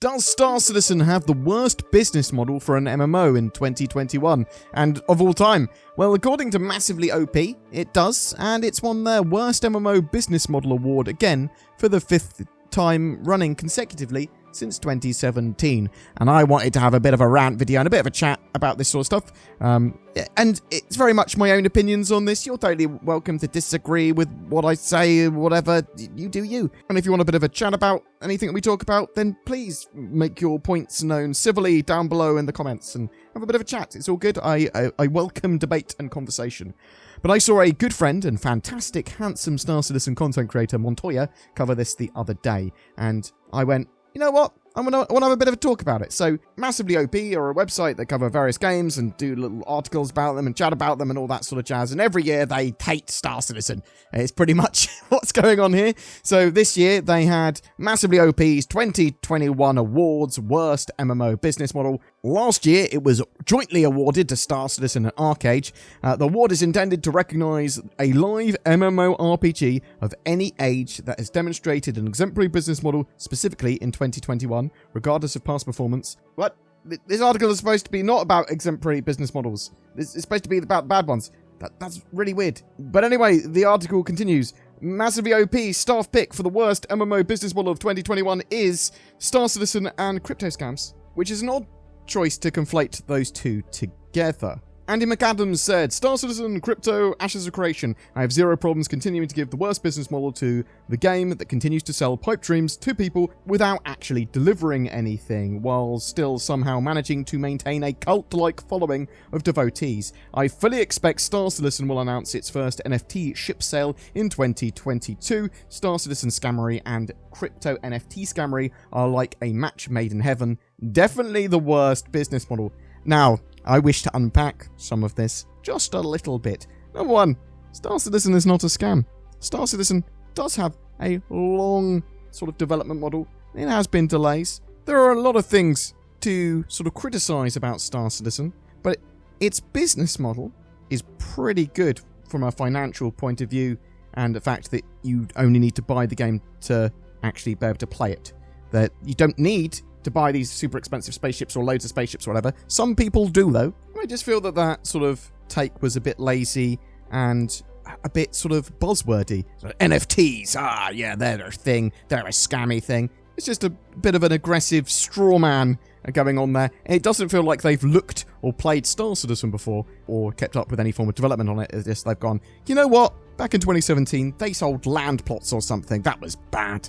Does Star Citizen have the worst business model for an MMO in 2021 and of all time? Well, according to Massively OP, it does, and it's won their Worst MMO Business Model Award again for the 5th time running consecutively since 2017. And I wanted to have a bit of a rant video and a bit of a chat about this sort of stuff. And it's very much my own opinions on this. You're totally welcome to disagree with what I say, whatever. You do you. And if you want a bit of a chat about anything that we talk about, then please make your points known civilly down below in the comments and have a bit of a chat. It's all good. I welcome debate and conversation. But I saw a good friend and fantastic, handsome Star Citizen content creator, Montoya, cover this the other day. And I went, you know what? I want to have a bit of a talk about it. So, Massively OP are a website that cover various games and do little articles about them and chat about them and all that sort of jazz. And every year they hate Star Citizen. It's pretty much what's going on here. So this year they had Massively OP's 2021 Awards Worst MMO Business Model. Last year it was jointly awarded to Star Citizen and Arcade. The award is intended to recognise a live MMORPG of any age that has demonstrated an exemplary business model specifically in 2021. Regardless of past performance. What? This article is supposed to be not about exemplary business models. This is supposed to be about bad ones. That's really weird. But anyway, the article continues. Massively OP staff pick for the worst MMO business model of 2021 is Star Citizen and crypto scams, which is an odd choice to conflate those two together. Andy McAdams said, Star Citizen, Crypto, Ashes of Creation. I have zero problems continuing to give the worst business model to the game that continues to sell pipe dreams to people without actually delivering anything, while still somehow managing to maintain a cult-like following of devotees. I fully expect Star Citizen will announce its first NFT ship sale in 2022. Star Citizen Scammery and Crypto NFT Scammery are like a match made in heaven. Definitely the worst business model. Now, I wish to unpack some of this just a little bit. Number one, Star Citizen is not a scam. Star Citizen does have a long sort of development model. It has been delays. There are a lot of things to sort of criticize about Star Citizen, but its business model is pretty good from a financial point of view, and the fact that you only need to buy the game to actually be able to play it. That you don't need to buy these super expensive spaceships or loads of spaceships or whatever. Some people do, though. I just feel that that sort of take was a bit lazy and a bit sort of buzzwordy. So NFTs, yeah, they're a thing. They're a scammy thing. It's just a bit of an aggressive straw man going on there. It doesn't feel like they've looked or played Star Citizen before or kept up with any form of development on it. It's just they've gone, you know what? Back in 2017, they sold land plots or something. That was bad.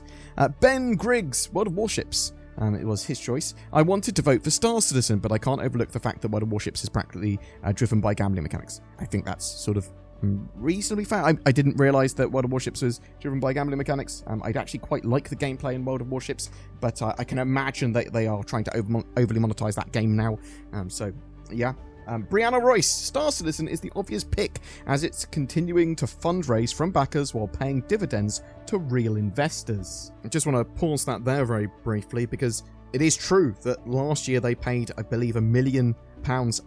Ben Griggs, World of Warships. It was his choice. I wanted to vote for Star Citizen, but I can't overlook the fact that World of Warships is practically driven by gambling mechanics. I think that's sort of reasonably fair. I didn't realise that World of Warships was driven by gambling mechanics. I'd actually quite like the gameplay in World of Warships, but I can imagine that they are trying to overly monetize that game now. So, yeah. Brianna Royce, Star Citizen is the obvious pick as it's continuing to fundraise from backers while paying dividends to real investors. I just want to pause that there very briefly because it is true that last year they paid, I believe, £1 million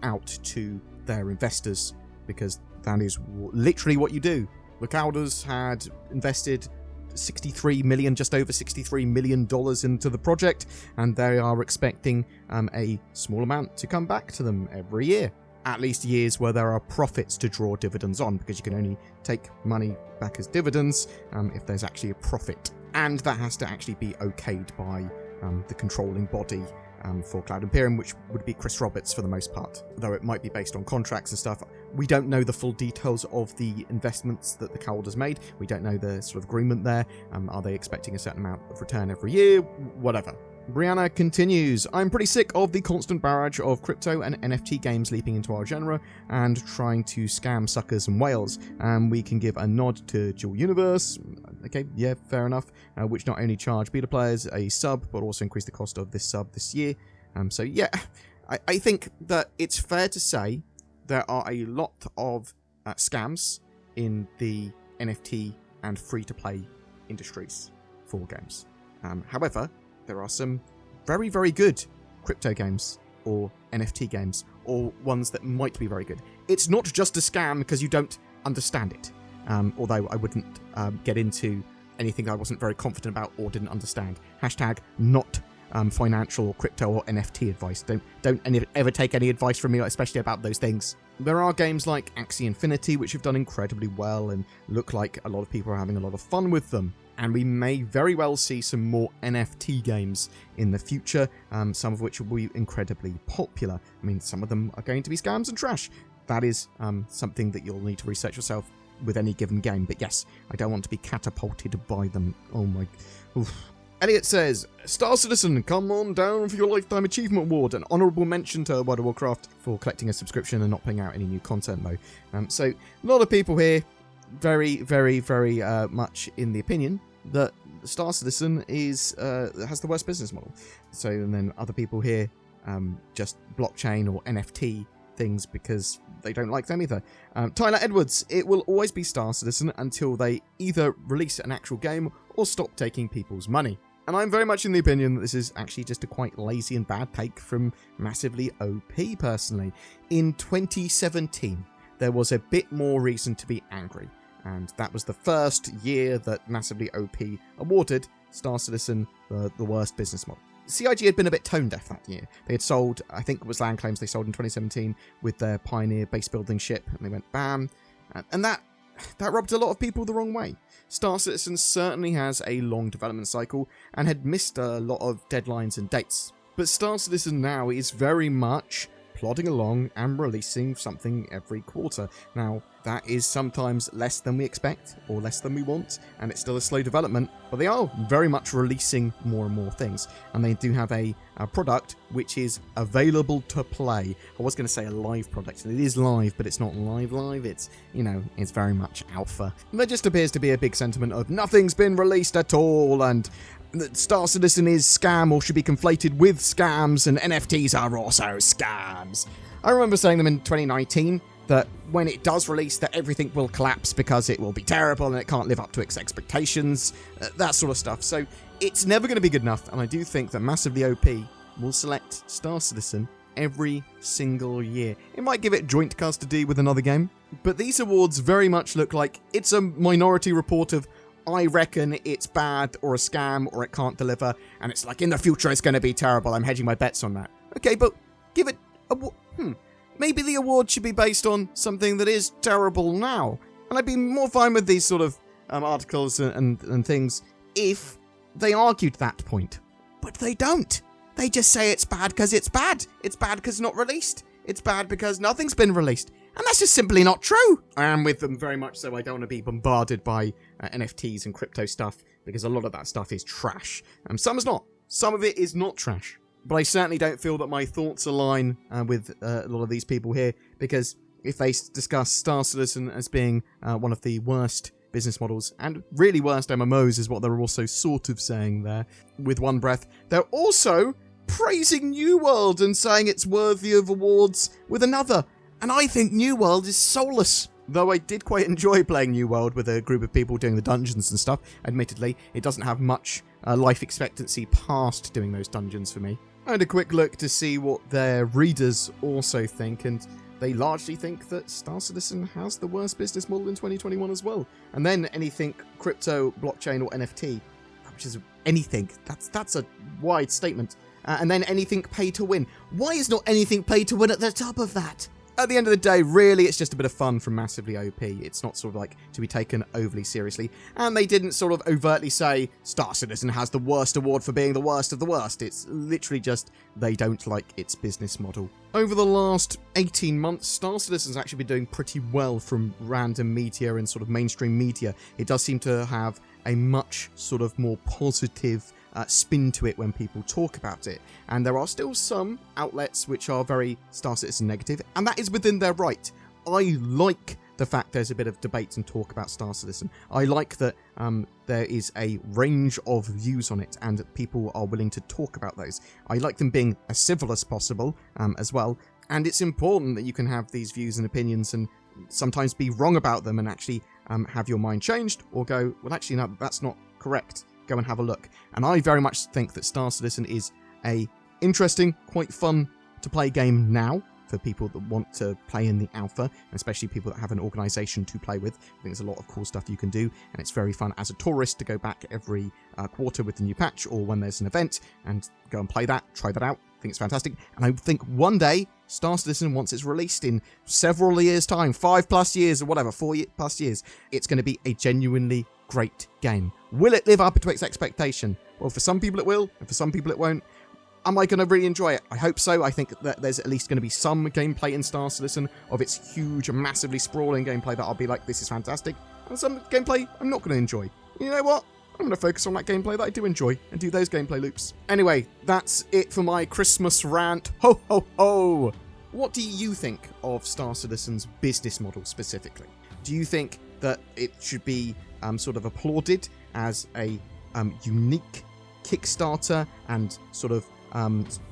out to their investors because that is literally what you do. The Cowders had invested just over $63 million into the project, and they are expecting a small amount to come back to them every year. At least years where there are profits to draw dividends on, because you can only take money back as dividends if there's actually a profit. And that has to actually be okayed by the controlling body for Cloud Imperium, which would be Chris Roberts for the most part. Though it might be based on contracts and stuff. We don't know the full details of the investments that the Cowders made. We don't know the sort of agreement there. Are they expecting a certain amount of return every year? Whatever. Brianna continues, I'm pretty sick of the constant barrage of crypto and NFT games leaping into our genre and trying to scam suckers and whales. We can give a nod to Dual Universe, okay, yeah, fair enough, which not only charge beta players a sub, but also increase the cost of this sub this year. So yeah, I think that it's fair to say there are a lot of scams in the NFT and free-to-play industries for games. However, there are some very, very good crypto games or NFT games or ones that might be very good. It's not just a scam because you don't understand it. Although I wouldn't get into anything I wasn't very confident about or didn't understand. Hashtag not financial or crypto or NFT advice. Don't ever take any advice from me, especially about those things. There are games like Axie Infinity, which have done incredibly well and look like a lot of people are having a lot of fun with them. And we may very well see some more NFT games in the future, some of which will be incredibly popular. I mean, some of them are going to be scams and trash. That is something that you'll need to research yourself with any given game. But yes, I don't want to be catapulted by them. Oh my... Oof. Elliot says, Star Citizen, come on down for your Lifetime Achievement Award. An honourable mention to World of Warcraft for collecting a subscription and not putting out any new content, though. So, a lot of people here very, very, very much in the opinion that Star Citizen is has the worst business model. So, and then other people here just blockchain or NFT things because they don't like them either. Tyler Edwards, it will always be Star Citizen until they either release an actual game or stop taking people's money. And I'm very much in the opinion that this is actually just a quite lazy and bad take from Massively OP, personally. In 2017, there was a bit more reason to be angry, and that was the first year that Massively OP awarded Star Citizen the worst business model. CIG had been a bit tone deaf that year. They had sold, I think it was land claims they sold in 2017 with their Pioneer base building ship, and they went bam, and that rubbed a lot of people the wrong way. Star Citizen certainly has a long development cycle and had missed a lot of deadlines and dates. But Star Citizen now is very much plodding along and releasing something every quarter. Now, that is sometimes less than we expect or less than we want, and it's still a slow development, but they are very much releasing more and more things. And they do have a product which is available to play. I was going to say a live product, and it is live, but it's not live. It's, you know, it's very much alpha. And there just appears to be a big sentiment of nothing's been released at all, and that Star Citizen is scam or should be conflated with scams, and NFTs are also scams. I remember saying them in 2019, that when it does release, that everything will collapse because it will be terrible and it can't live up to its expectations, that sort of stuff. So it's never going to be good enough, and I do think that Massively OP will select Star Citizen every single year. It might give it joint custody with another game, but these awards very much look like it's a minority report of I reckon it's bad or a scam or it can't deliver, and it's like in the future it's going to be terrible. I'm hedging my bets on that. Okay, but give it a... Maybe the award should be based on something that is terrible now. And I'd be more fine with these sort of articles and things if they argued that point. But they don't. They just say it's bad because it's bad. It's bad because it's not released. It's bad because nothing's been released. And that's just simply not true. I am with them very much so. I don't want to be bombarded by NFTs and crypto stuff because a lot of that stuff is trash. Some is not. Some of it is not trash. But I certainly don't feel that my thoughts align with a lot of these people here, because if they discuss Star Citizen as being one of the worst business models and really worst MMOs is what they're also sort of saying there with one breath, they're also praising New World and saying it's worthy of awards with another. And I think New World is soulless. Though I did quite enjoy playing New World with a group of people doing the dungeons and stuff. Admittedly, it doesn't have much life expectancy past doing those dungeons for me. I had a quick look to see what their readers also think, and they largely think that Star Citizen has the worst business model in 2021 as well. And then anything crypto, blockchain, or NFT, which is anything. That's a wide statement. And then anything pay to win. Why is not anything pay to win at the top of that? At the end of the day, really, it's just a bit of fun from Massively OP. It's not sort of like to be taken overly seriously. And they didn't sort of overtly say, Star Citizen has the worst award for being the worst of the worst. It's literally just they don't like its business model. Over the last 18 months, Star Citizen's actually been doing pretty well from random media and sort of mainstream media. It does seem to have a much sort of more positive spin to it when people talk about it. And there are still some outlets which are very Star Citizen negative, and that is within their right. I like the fact there's a bit of debate and talk about Star Citizen. I like that there is a range of views on it and people are willing to talk about those. I like them being as civil as possible as well. And it's important that you can have these views and opinions and sometimes be wrong about them and actually have your mind changed or go, well, actually, no, that's not correct. Go and have a look. And I very much think that Star Citizen is a interesting, quite fun to play game now. for people that want to play in the alpha, especially people that have an organization to play with. I think there's a lot of cool stuff you can do, and it's very fun as a tourist to go back every quarter with the new patch, or when there's an event, and go and play that, try that out. I think it's fantastic, and I think one day Star Citizen, once it's released in several years' time, 5+ years or whatever, 4+ years, it's going to be a genuinely great game. Will it live up to its expectation? Well, for some people it will, and for some people it won't. Am I going to really enjoy it? I hope so. I think that there's at least going to be some gameplay in Star Citizen of its huge, massively sprawling gameplay that I'll be like, this is fantastic. And some gameplay I'm not going to enjoy. You know what? I'm going to focus on that gameplay that I do enjoy and do those gameplay loops. Anyway, that's it for my Christmas rant. Ho, ho, ho! What do you think of Star Citizen's business model specifically? Do you think that it should be sort of applauded as a unique Kickstarter and sort of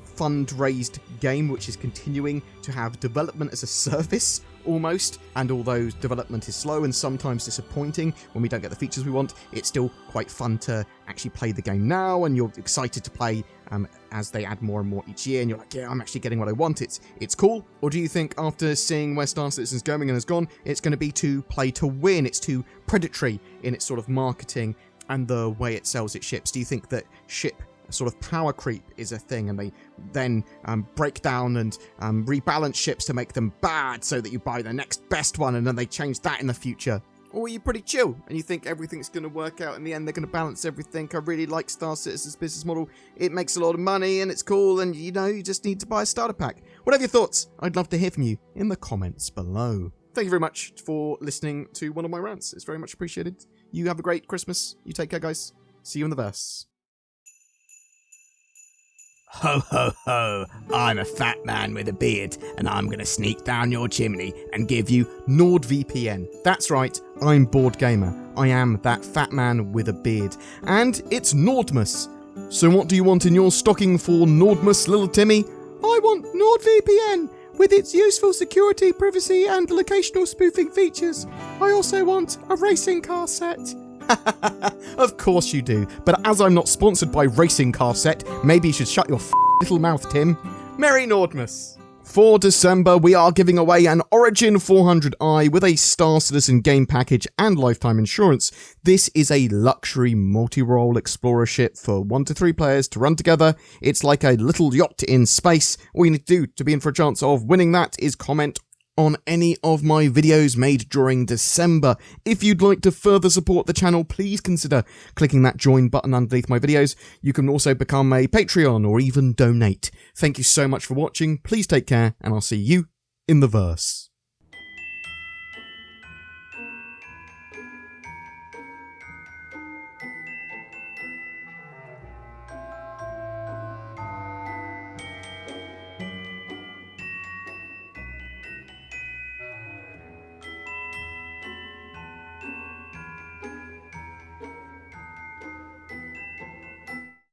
fund-raised game which is continuing to have development as a service almost, and although development is slow and sometimes disappointing when we don't get the features we want, it's still quite fun to actually play the game now, and you're excited to play as they add more and more each year, and you're like, yeah, I'm actually getting what I want, it's cool? Or do you think after seeing where Star Citizen's going and has gone, it's going to be to play to win, it's too predatory in its sort of marketing and the way it sells its ships? Do you think that ship sort of power creep is a thing, and they then break down and rebalance ships to make them bad so that you buy the next best one, and then they change that in the future? Or are you pretty chill and you think everything's going to work out in the end, they're going to balance everything? I really like Star Citizen's business model. It makes a lot of money and it's cool, and you know, you just need to buy a starter pack. Whatever your thoughts, I'd love to hear from you in the comments below. Thank you very much for listening to one of my rants. It's very much appreciated. You have a great Christmas. You take care, guys. See you in the verse. Ho ho ho, I'm a fat man with a beard, and I'm gonna sneak down your chimney and give you NordVPN. That's right, I'm BoredGamer. I am that fat man with a beard. And it's Nordmas. So what do you want in your stocking for Nordmas, little Timmy? I want NordVPN, with its useful security, privacy, and locational spoofing features. I also want a racing car set. Of course you do, but as I'm not sponsored by Racing Car Set, maybe you should shut your little mouth, Tim. Merry Nordmas! For December, we are giving away an Origin 400i with a Star Citizen game package and lifetime insurance. This is a luxury multi-role explorer ship for 1 to 3 players to run together. It's like a little yacht in space. All you need to do to be in for a chance of winning that is comment on any of my videos made during December. If you'd like to further support the channel, please consider clicking that join button underneath my videos. You can also become a Patreon or even donate. Thank you so much for watching. Please take care, and I'll see you in the verse.